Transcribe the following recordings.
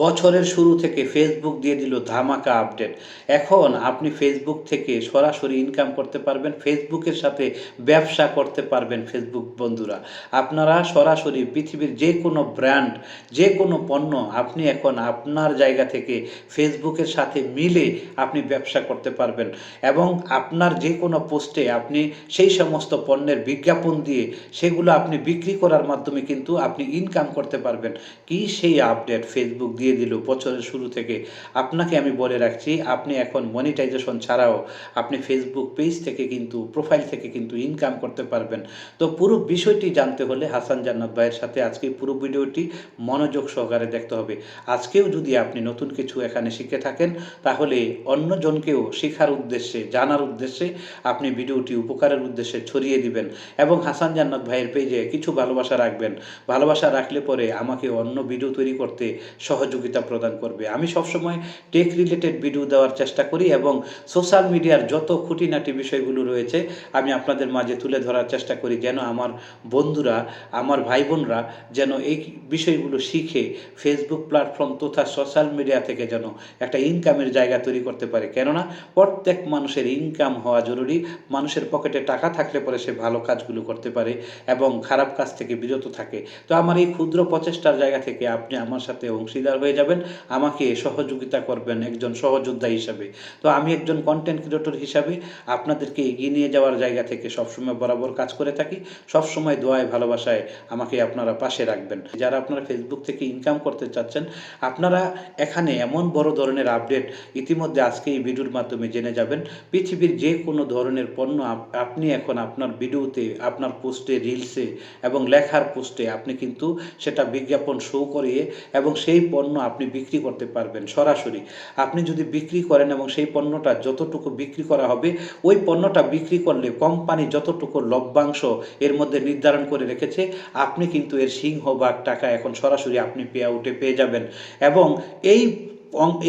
বছরের শুরু থেকে ফেসবুক দিয়ে দিল ধামাকা আপডেট। এখন আপনি ফেসবুক থেকে সরাসরি ইনকাম করতে পারবেন। ফেসবুকের সাথে ব্যবসা করতে পারবেন ফেসবুক বন্ধুরা। আপনারা সরাসরি পৃথিবীর যেকোনো ব্র্যান্ড, যেকোনো পণ্য আপনি এখন আপনার জায়গা থেকে ফেসবুকের সাথে মিলে আপনি ব্যবসা করতে পারবেন এবং আপনার যেকোনো পোস্টে আপনি সেই সমস্ত পণ্যের বিজ্ঞাপন দিয়ে সেগুলো আপনি বিক্রি করার মাধ্যমে কিন্তু আপনি ইনকাম করতে পারবেন। কি সেই আপডেট ফেসবুক দিয়ে দিল বছরের শুরু থেকে। আপনাকে আমি বলে রাখছি, আপনি এখন মনিটাইজেশন ছাড়াও আপনি ফেসবুক পেজ থেকে কিন্তু প্রোফাইল থেকে কিন্তু ইনকাম করতে পারবেন। তো পুরো বিষয়টি জানতে হলে হাসান জান্নাত ভাইয়ের সাথে আজকে পুরো ভিডিওটি মনোযোগ সহকারে দেখতে হবে। আজকেও যদি আপনি নতুন কিছু এখানে শিখে থাকেন তাহলে অন্যজনকেও শেখার উদ্দেশ্যে, জানার উদ্দেশ্যে আপনি ভিডিওটি উপকারের উদ্দেশ্যে ছড়িয়ে দিবেন এবং হাসান জান্নাত ভাইয়ের পেজে কিছু ভালোবাসা রাখবেন। ভালোবাসা রাখলে পরে আমাকে অন্য ভিডিও তৈরি করতে সহযোগিতা প্রদান করবে। আমি সবসময় টেক রিলেটেড ভিডিও দেওয়ার চেষ্টা করি এবং সোশ্যাল মিডিয়ার যত খুঁটিনাটি বিষয়গুলো রয়েছে আমি আপনাদের মাঝে তুলে ধরার চেষ্টা করি, যেন আমার বন্ধুরা, আমার ভাই বোনরা যেন এই বিষয়গুলো শিখে ফেসবুক প্ল্যাটফর্ম তথা সোশ্যাল মিডিয়া থেকে যেন একটা ইনকামের জায়গা তৈরি করতে পারে। কেননা প্রত্যেক মানুষের ইনকাম হওয়া জরুরি। মানুষের পকেটে টাকা থাকলে পরে সে ভালো কাজগুলো করতে পারে এবং খারাপ কাজ থেকে বিরত থাকে। তো আমার এই ক্ষুদ্র প্রচেষ্টার জায়গা থেকে আপনি আমার সাথে অংশীদার হয়ে যাবেন, আমাকে সহযোগিতা করবেন একজন সহযোদ্ধা হিসাবে। তো আমি একজন কন্টেন্ট ক্রিয়েটর হিসাবে আপনাদেরকে এগিয়ে নিয়ে যাওয়ার জায়গা থেকে সবসময় বরাবর কাজ করে থাকি। সবসময় দোয়ায় ভালোবাসায় আমাকে আপনারা পাশে রাখবেন। যারা আপনারা ফেসবুক থেকে ইনকাম করতে চাচ্ছেন, আপনারা এখানে এমন বড় ধরনের আপডেট ইতিমধ্যে আজকে এই ভিডিওর মাধ্যমে জেনে যাবেন। পৃথিবীর যে কোনো ধরনের পণ্য আপনি এখন আপনার ভিডিওতে, আপনার পোস্টে, রিলসে এবং লেখার পোস্টে আপনি কিন্তু সেটা বিজ্ঞাপন শো করিয়ে এবং সেই পণ্য আপনি বিক্রি করতে পারবেন সরাসরি। আপনি যদি বিক্রি করেন এবং সেই পণ্যটা যতটুকু বিক্রি করা হবে, ওই পণ্যটা বিক্রি করলে কোম্পানি যতটুকু লভ্যাংশ এর মধ্যে নির্ধারণ করে রেখেছে, আপনি কিন্তু এর সিংহভাগ টাকা এখন সরাসরি আপনি পে আউটে পেয়ে যাবেন এবং এই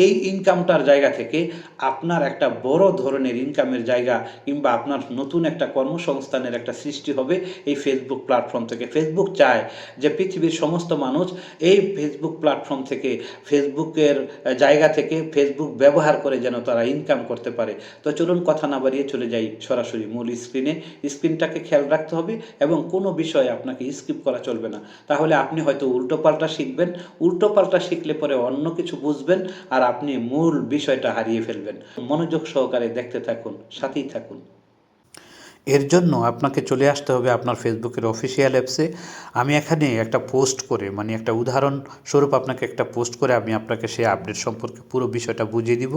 এই ইনকামটার জায়গা থেকে আপনার একটা বড় ধরনের ইনকামের জায়গা কিংবা আপনার নতুন একটা কর্মসংস্থানের একটা সৃষ্টি হবে এই ফেসবুক প্ল্যাটফর্ম থেকে। ফেসবুক চায় যে পৃথিবীর সমস্ত মানুষ এই ফেসবুক প্ল্যাটফর্ম থেকে, ফেসবুকের জায়গা থেকে ফেসবুক ব্যবহার করে যেন তারা ইনকাম করতে পারে। তো চলুন কথা না বাড়িয়ে চলে যাই সরাসরি মূল স্ক্রিনে। স্ক্রিনটাকে খেয়াল রাখতে হবে এবং কোনো বিষয় আপনাকে স্কিপ করা চলবে না, তাহলে আপনি হয়তো উল্টোপাল্টা শিখবেন। উল্টোপাল্টা শিখলে পরে অন্য কিছু বুঝবেন আর আপনি মূল বিষয়টা হারিয়ে ফেলবেন। মনোযোগ সহকারে দেখতে থাকুন, সাথেই থাকুন। এর জন্য আপনাকে চলে আসতে হবে আপনার ফেসবুকের অফিসিয়াল অ্যাপসে। আমি এখানে একটা পোস্ট করে, মানে একটা উদাহরণস্বরূপ আপনাকে একটা পোস্ট করে আমি আপনাকে সেই আপডেট সম্পর্কে পুরো বিষয়টা বুঝিয়ে দিব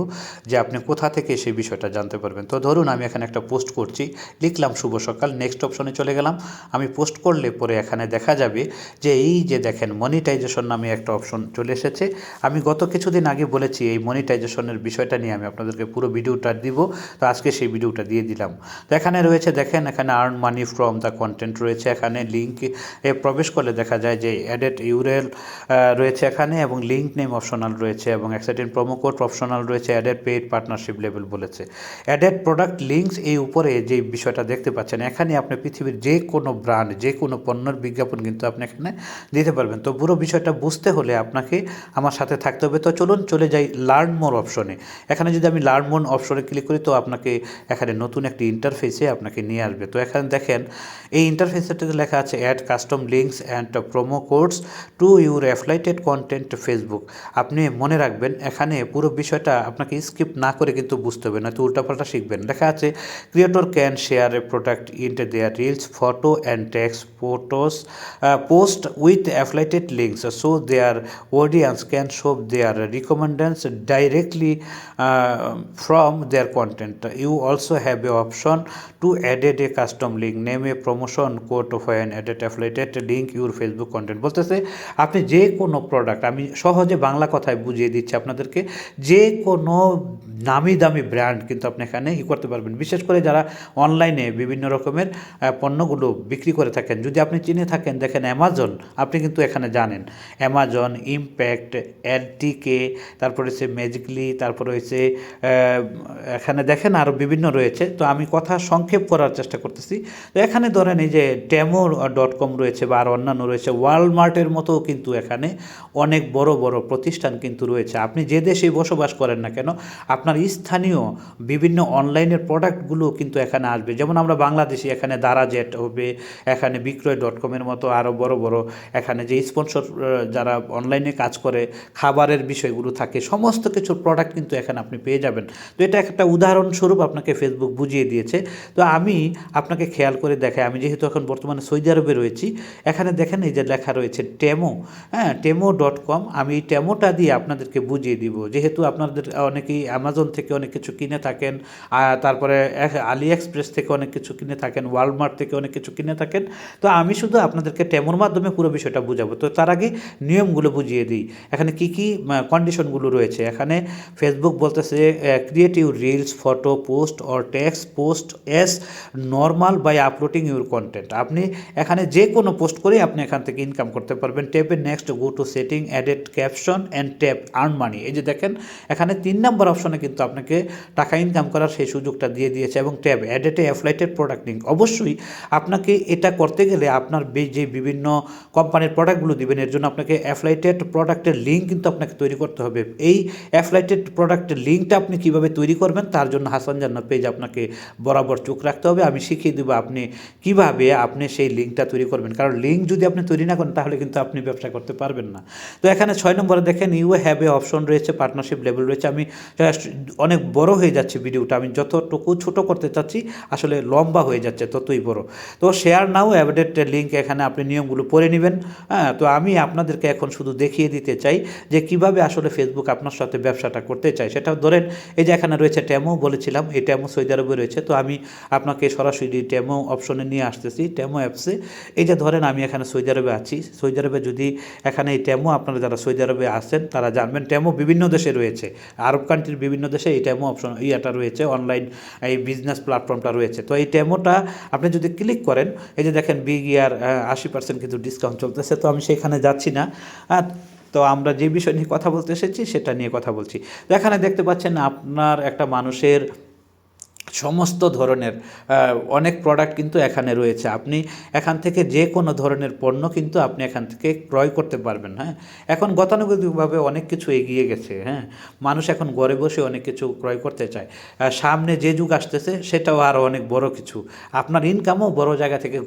যে আপনি কোথা থেকে সেই বিষয়টা জানতে পারবেন। তো ধরুন আমি এখানে একটা পোস্ট করছি, লিখলাম শুভ সকাল, নেক্সট অপশনে চলে গেলাম। আমি পোস্ট করলে পরে এখানে দেখা যাবে যে এই যে দেখেন মনিটাইজেশন নামে একটা অপশন চলে এসেছে। আমি গত কিছুদিন আগে বলেছি এই মনিটাইজেশনের বিষয়টা নিয়ে আমি আপনাদেরকে পুরো ভিডিওটা দিব, তো আজকে সেই ভিডিওটা দিয়ে দিলাম। তো এখানে রয়েছে দেখেন, এখানে earn money from the content রয়েছে, এখানে লিঙ্ক এ প্রবেশ করলে দেখা যায় যে অ্যাডেড ইউরএল রয়েছে এখানে এবং লিঙ্ক নেম অপশনাল রয়েছে এবং এক্সাইটেড প্রোমো কোড অপশনাল রয়েছে, অ্যাডেড পেইড পার্টনারশিপ লেভেল বলেছে, অ্যাডেড প্রোডাক্ট লিঙ্কস। এই উপরে যে বিষয়টা দেখতে পাচ্ছেন, এখানে আপনি পৃথিবীর যে কোনো ব্র্যান্ড, যে কোনো পণ্যের বিজ্ঞাপন কিন্তু আপনি এখানে দিতে পারবেন। তো পুরো বিষয়টা বুঝতে হলে আপনাকে আমার সাথে থাকতে হবে। তো চলুন চলে যাই লার্ন মোর অপশনে। এখানে যদি আমি লার্ন মোর অপশনে ক্লিক করি তো আপনাকে এখানে নতুন একটি ইন্টারফেসে আপনাকে নিয়ে আসবে। তো এখানে দেখেন এই ইন্টারফেসটাতে লেখা আছে add custom links and promo codes to your affiliated content Facebook. আপনি মনে রাখবেন এখানে পুরো বিষয়টা আপনাকে স্কিপ না করে কিন্তু বুঝতে হবে, নয়তো উল্টাপাল্টা শিখবেন। লেখা আছে creator can share a product into their reels, photo and text photos post with affiliated links so their audience can show their recommendations directly from their content. You also have a option to add a custom link, name a promotion code for an added affiliated link your Facebook content। বলতেছে আপনি যে কোনো product, আমি সহজে বাংলা কথায় বুঝিয়ে দিচ্ছি আপনাদেরকে, যে কোনো নামি দামি ব্র্যান্ড কিন্তু আপনি এখানে করতে পারবেন। বিশেষ করে যারা অনলাইনে বিভিন্ন রকমের পণ্যগুলো বিক্রি করে থাকেন, যদি আপনি চিনে থাকেন, দেখেন অ্যামাজন, আপনি কিন্তু এখানে জানেন অ্যামাজন, ইমপ্যাক্ট, এলটিকে, তারপরে হচ্ছে ম্যাজিকলি, তারপরে হচ্ছে এখানে দেখেন আরও বিভিন্ন রয়েছে। তো আমি কথা সংক্ষেপ করার চেষ্টা করতেছি। তো এখানে ধরেন এই যে টেমো.com রয়েছে বা আর অন্যান্য রয়েছে, ওয়ালমার্টের মতো কিন্তু এখানে অনেক বড় বড় প্রতিষ্ঠান কিন্তু রয়েছে। আপনি যে দেশেই বসবাস করেন না কেন, আপনার স্থানীয় বিভিন্ন অনলাইনের প্রোডাক্টগুলো কিন্তু এখানে আসবে। যেমন আমরা বাংলাদেশি, এখানে দারাজেট হবে, এখানে বিক্রয়.com-এর মতো আরও বড় বড় এখানে যে স্পন্সর যারা অনলাইনে কাজ করে, খাবারের বিষয়গুলো থাকে, সমস্ত কিছুর প্রোডাক্ট কিন্তু এখানে আপনি পেয়ে যাবেন। তো এটা একটা উদাহরণস্বরূপ আপনাকে ফেসবুক বুঝিয়ে দিয়েছে। তো আমি আপনাকে খেয়াল করে দেখাই, আমি যেহেতু এখন বর্তমানে সৌদি আরবে রয়েছি, এখানে দেখেন এই যে লেখা রয়েছে টেমো, হ্যাঁ, টেমো.com। আমি এই টেমোটা দিয়ে আপনাদেরকে বুঝিয়ে দিব, যেহেতু আপনাদের অনেকেই অ্যামাজন থেকে অনেক কিছু কিনে থাকেন, তারপরে আলি এক্সপ্রেস থেকে অনেক কিছু কিনে থাকেন, ওয়ালমার্ট থেকে অনেক কিছু কিনে থাকেন। তো আমি শুধু আপনাদেরকে টেমোর মাধ্যমে পুরো বিষয়টা বুঝাবো। তো তার আগে নিয়মগুলো বুঝিয়ে দিই, এখানে কি কি কন্ডিশনগুলো রয়েছে। এখানে ফেসবুক বলতেছে create your reels, photo, post or text post as normal by uploading your content. আপনি এখানে যে কোনো পোস্ট করে আপনি এখান থেকে ইনকাম করতে পারবেন। ট্যাপে next, go to setting, added caption and tap earn money. এই যে দেখেন এখানে 3 নম্বর অপশনে কিন্তু আপনাকে টাকা ইনকাম করার সেই সুযোগটা দিয়ে দিয়েছে। এবং ট্যাব অ্যাডেড অ্যাফলাইটেড প্রোডাক্ট লিঙ্ক। অবশ্যই আপনাকে এটা করতে গেলে আপনার যে বিভিন্ন কোম্পানির প্রোডাক্টগুলো দিবেন, এর জন্য আপনাকে অ্যাফলাইটেড প্রোডাক্টের লিঙ্ক কিন্তু আপনাকে তৈরি করতে হবে। এই অ্যাফলাইটেড প্রোডাক্টের লিঙ্কটা আপনি কীভাবে তৈরি করবেন, তার জন্য হাসান জান্নাত পেজ আপনাকে বরাবর চোখ রাখতে হবে। আমি শিখিয়ে দেবো আপনি কিভাবে আপনি সেই লিঙ্কটা তৈরি করবেন, কারণ লিঙ্ক যদি আপনি তৈরি না করেন তাহলে কিন্তু আপনি ব্যবসা করতে পারবেন না। তো এখানে 6 নম্বরে দেখেন ইউ হ্যাভ এ অপশন রয়েছে, পার্টনারশিপ লেভেল রয়েছে। আমি অনেক বড় হয়ে যাচ্ছে ভিডিওটা, আমি যতটুকু ছোট করতে চাচ্ছি আসলে লম্বা হয়ে যাচ্ছে ততই বড়। তো শেয়ার নাও অ্যাডেড লিঙ্ক, এখানে আপনি নিয়মগুলো পড়ে নেবেন। হ্যাঁ, তো আমি আপনাদেরকে এখন শুধু দেখিয়ে দিতে চাই যে কিভাবে আসলে ফেসবুক আপনার সাথে ব্যবসাটা করতে চাই। সেটা ধরেন এই যে এখানে রয়েছে টেমো, বলেছিলাম এই টেমো সৌদি আরবে রয়েছে। তো আমি আপনাকে সরাসরি টেমো অপশনে নিয়ে আসতেছি, টেমো অ্যাপসে। এই যে ধরেন আমি এখানে সৌদি আরবে আছি, সৌদি আরবে যদি এখানে এই টেমো, আপনারা যারা সৌদি আরবে আসেন তারা জানবেন টেমো বিভিন্ন দেশে রয়েছে, আরব কান্ট্রির বিভিন্ন দেশে এই টেমো অপশন ইয়েটা রয়েছে, অনলাইন এই বিজনেস প্ল্যাটফর্মটা রয়েছে। তো এই টেমোটা আপনি যদি ক্লিক করেন, এই যে দেখেন বিগ ইয়ার 80% কিন্তু ডিসকাউন্ট চলতেছে। তো আমি সেখানে যাচ্ছি না। তো আমরা যে বিষয় নিয়ে কথা বলতে এসেছি সেটা নিয়ে কথা বলছি। তো এখানে দেখতে পাচ্ছেন আপনার একটা মানুষের সমস্ত ধরনের অনেক প্রোডাক্ট কিন্তু এখানে রয়েছে। আপনি এখান থেকে যে কোনো ধরনের পণ্য কিন্তু আপনি এখান থেকে ক্রয় করতে পারবেন। হ্যাঁ, এখন গতানুগতিকভাবে অনেক কিছু এগিয়ে গেছে। হ্যাঁ, মানুষ এখন ঘরে বসে অনেক কিছু ক্রয় করতে চায়। সামনে যে যুগ আসতেছে সেটাও আরও অনেক বড় কিছু। আপনার ইনকামও বড় জায়গা থেকে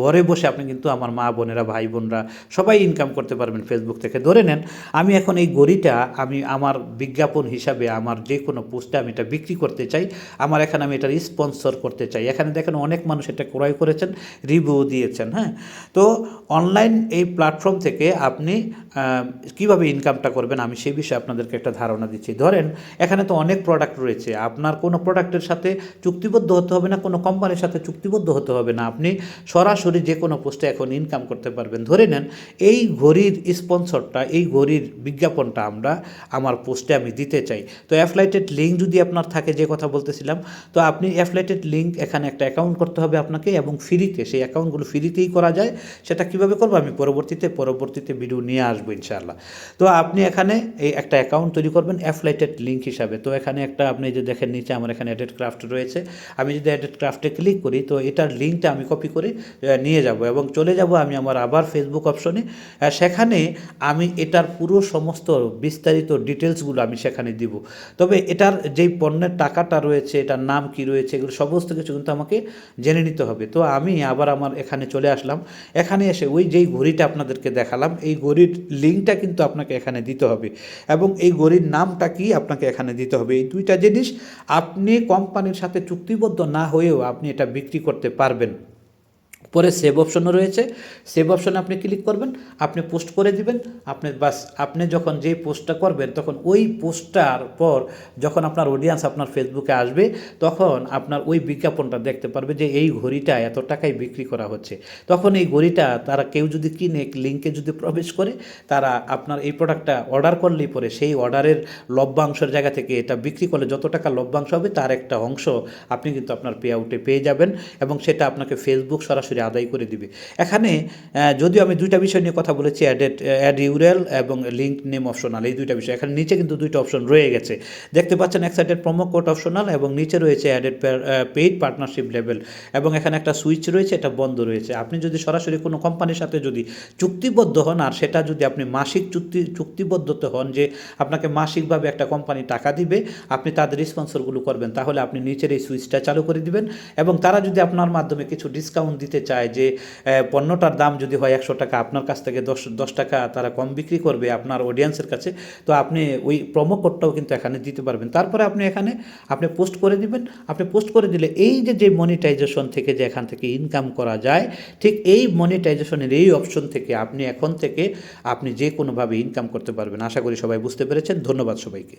ঘরে বসে আপনি কিন্তু, আমার মা বোনেরা, ভাই বোনরা সবাই ইনকাম করতে পারবেন ফেসবুক থেকে। ধরে নেন আমি এখন এই ঘড়িটা আমি আমার বিজ্ঞাপন হিসাবে আমার যে কোনো পোস্টে আমি এটা বিক্রি করতে চাই, আমার এখানে আমি এটার স্পন্সর করতে চাই। এখানে দেখেন অনেক মানুষ এটা ক্রয় করেছেন, রিভিউ দিয়েছেন। হ্যাঁ, তো অনলাইন এই প্ল্যাটফর্ম থেকে আপনি কিভাবে ইনকামটা করবেন আমি সেই বিষয়ে আপনাদেরকে একটা ধারণা দিচ্ছি। ধরেন এখানে তো অনেক প্রোডাক্ট রয়েছে, আপনার কোনো প্রোডাক্টের সাথে চুক্তিবদ্ধ হতে হবে না, কোনো কোম্পানির সাথে চুক্তিবদ্ধ হতে হবে না, আপনি সরাসরি যে কোনো পোস্টে এখন ইনকাম করতে পারবেন। ধরে নেন এই ঘড়ির স্পন্সরটা, এই ঘড়ির বিজ্ঞাপনটা আমার পোস্টে আমি দিতে চাই। তো অ্যাফলাইটেড লিঙ্ক যদি আপনার থাকে, যে কথা বলতেছিলাম, তো আপনি অ্যাফলাইটেড লিঙ্ক এখানে একটা অ্যাকাউন্ট করতে হবে আপনাকে, এবং ফ্রিতে, সেই অ্যাকাউন্টগুলো ফ্রিতেই করা যায়। সেটা কীভাবে করবো আমি পরবর্তীতে ভিডিও নিয়ে আসবো ইনশাআল্লাহ। তো আপনি এখানে এই একটা অ্যাকাউন্ট তৈরি করবেন অ্যাফলাইটেড লিঙ্ক হিসাবে। তো এখানে একটা আপনি যে দেখেন নিচে আমার এখানে অ্যাডেড ক্রাফট রয়েছে, আমি যদি অ্যাডেড ক্রাফটে ক্লিক করি তো এটার লিঙ্কটা আমি কপি করে নিয়ে যাব এবং চলে যাব আমি আমার আবার ফেসবুক অপশনে। সেখানে আমি এটার পুরো সমস্ত বিস্তারিত ডিটেলসগুলো আমি সেখানে দিব। তবে এটার যেই পণ্যের টাকাটা রয়েছে, এটার নাম কি রয়েছে, এগুলো সমস্ত কিছু কিন্তু আমাকে জেনে নিতে হবে। তো আমি আবার আমার এখানে চলে আসলাম। এখানে এসে ওই যেই ঘড়িটা আপনাদেরকে দেখালাম, এই ঘড়ির লিঙ্কটা কিন্তু আপনাকে এখানে দিতে হবে, এবং এই ঘড়ির নামটা কি আপনাকে এখানে দিতে হবে। এই দুইটা জিনিস আপনি কোম্পানির সাথে চুক্তিবদ্ধ না হয়েও আপনি এটা বিক্রি করতে পারবেন। পরে সেভ অপশনও রয়েছে, সেভ অপশনে আপনি ক্লিক করবেন, আপনি পোস্ট করে দিবেন, আপনি বাস আপনি যখন যেই পোস্টটা করবেন তখন ওই পোস্টটার পর যখন আপনার অডিয়েন্স আপনার ফেসবুকে আসবে তখন আপনার ওই বিজ্ঞাপনটা দেখতে পারবে যে এই ঘড়িটা এত টাকায় বিক্রি করা হচ্ছে। তখন এই ঘড়িটা তারা কেউ যদি কিনে লিঙ্কে যদি প্রবেশ করে তারা আপনার এই প্রোডাক্টটা অর্ডার করলেই পরে সেই অর্ডারের লভ্যাংশের জায়গা থেকে এটা বিক্রি করলে যত টাকা লভ্যাংশ হবে তার একটা অংশ আপনি কিন্তু আপনার পে আউটে পেয়ে যাবেন এবং সেটা আপনাকে ফেসবুক সরাসরি আদায় করে দিবে। এখানে যদিও আমি দুইটা বিষয় নিয়ে কথা বলেছি, অ্যাড ইউরেল এবং লিঙ্ক নেম অপশনাল, এই দুইটা বিষয়। এখানে নিচে কিন্তু দুইটা অপশন রয়ে গেছে, দেখতে পাচ্ছেন এক সাইডের প্রোমো কোড অপশনাল এবং নিচে রয়েছে অ্যাডেড পেইড পার্টনারশিপ লেভেল এবং এখানে একটা সুইচ রয়েছে, এটা বন্ধ রয়েছে। আপনি যদি সরাসরি কোনো কোম্পানির সাথে যদি চুক্তিবদ্ধ হন আর সেটা যদি আপনি মাসিক চুক্তিবদ্ধতে হন যে আপনাকে মাসিকভাবে একটা কোম্পানি টাকা দিবে, আপনি তাদের স্পন্সরগুলো করবেন, তাহলে আপনি নিচের এই সুইচটা চালু করে দিবেন এবং তারা যদি আপনার মাধ্যমে কিছু ডিসকাউন্ট দিতে চায় যে পণ্যটার দাম যদি হয় 100 টাকা, আপনার কাছ থেকে 10 টাকা তারা কম বিক্রি করবে আপনার অডিয়েন্সের কাছে, তো আপনি ওই প্রোমো কোডটাও কিন্তু এখানে দিতে পারবেন। তারপরে আপনি এখানে আপনি পোস্ট করে দিবেন, আপনি পোস্ট করে দিলে এই যে মনিটাইজেশন থেকে যে এখান থেকে ইনকাম করা যায়, ঠিক এই মনিটাইজেশনের এই অপশন থেকে আপনি এখন থেকে আপনি যে কোনোভাবে ইনকাম করতে পারবেন। আশা করি সবাই বুঝতে পেরেছেন। ধন্যবাদ সবাইকে।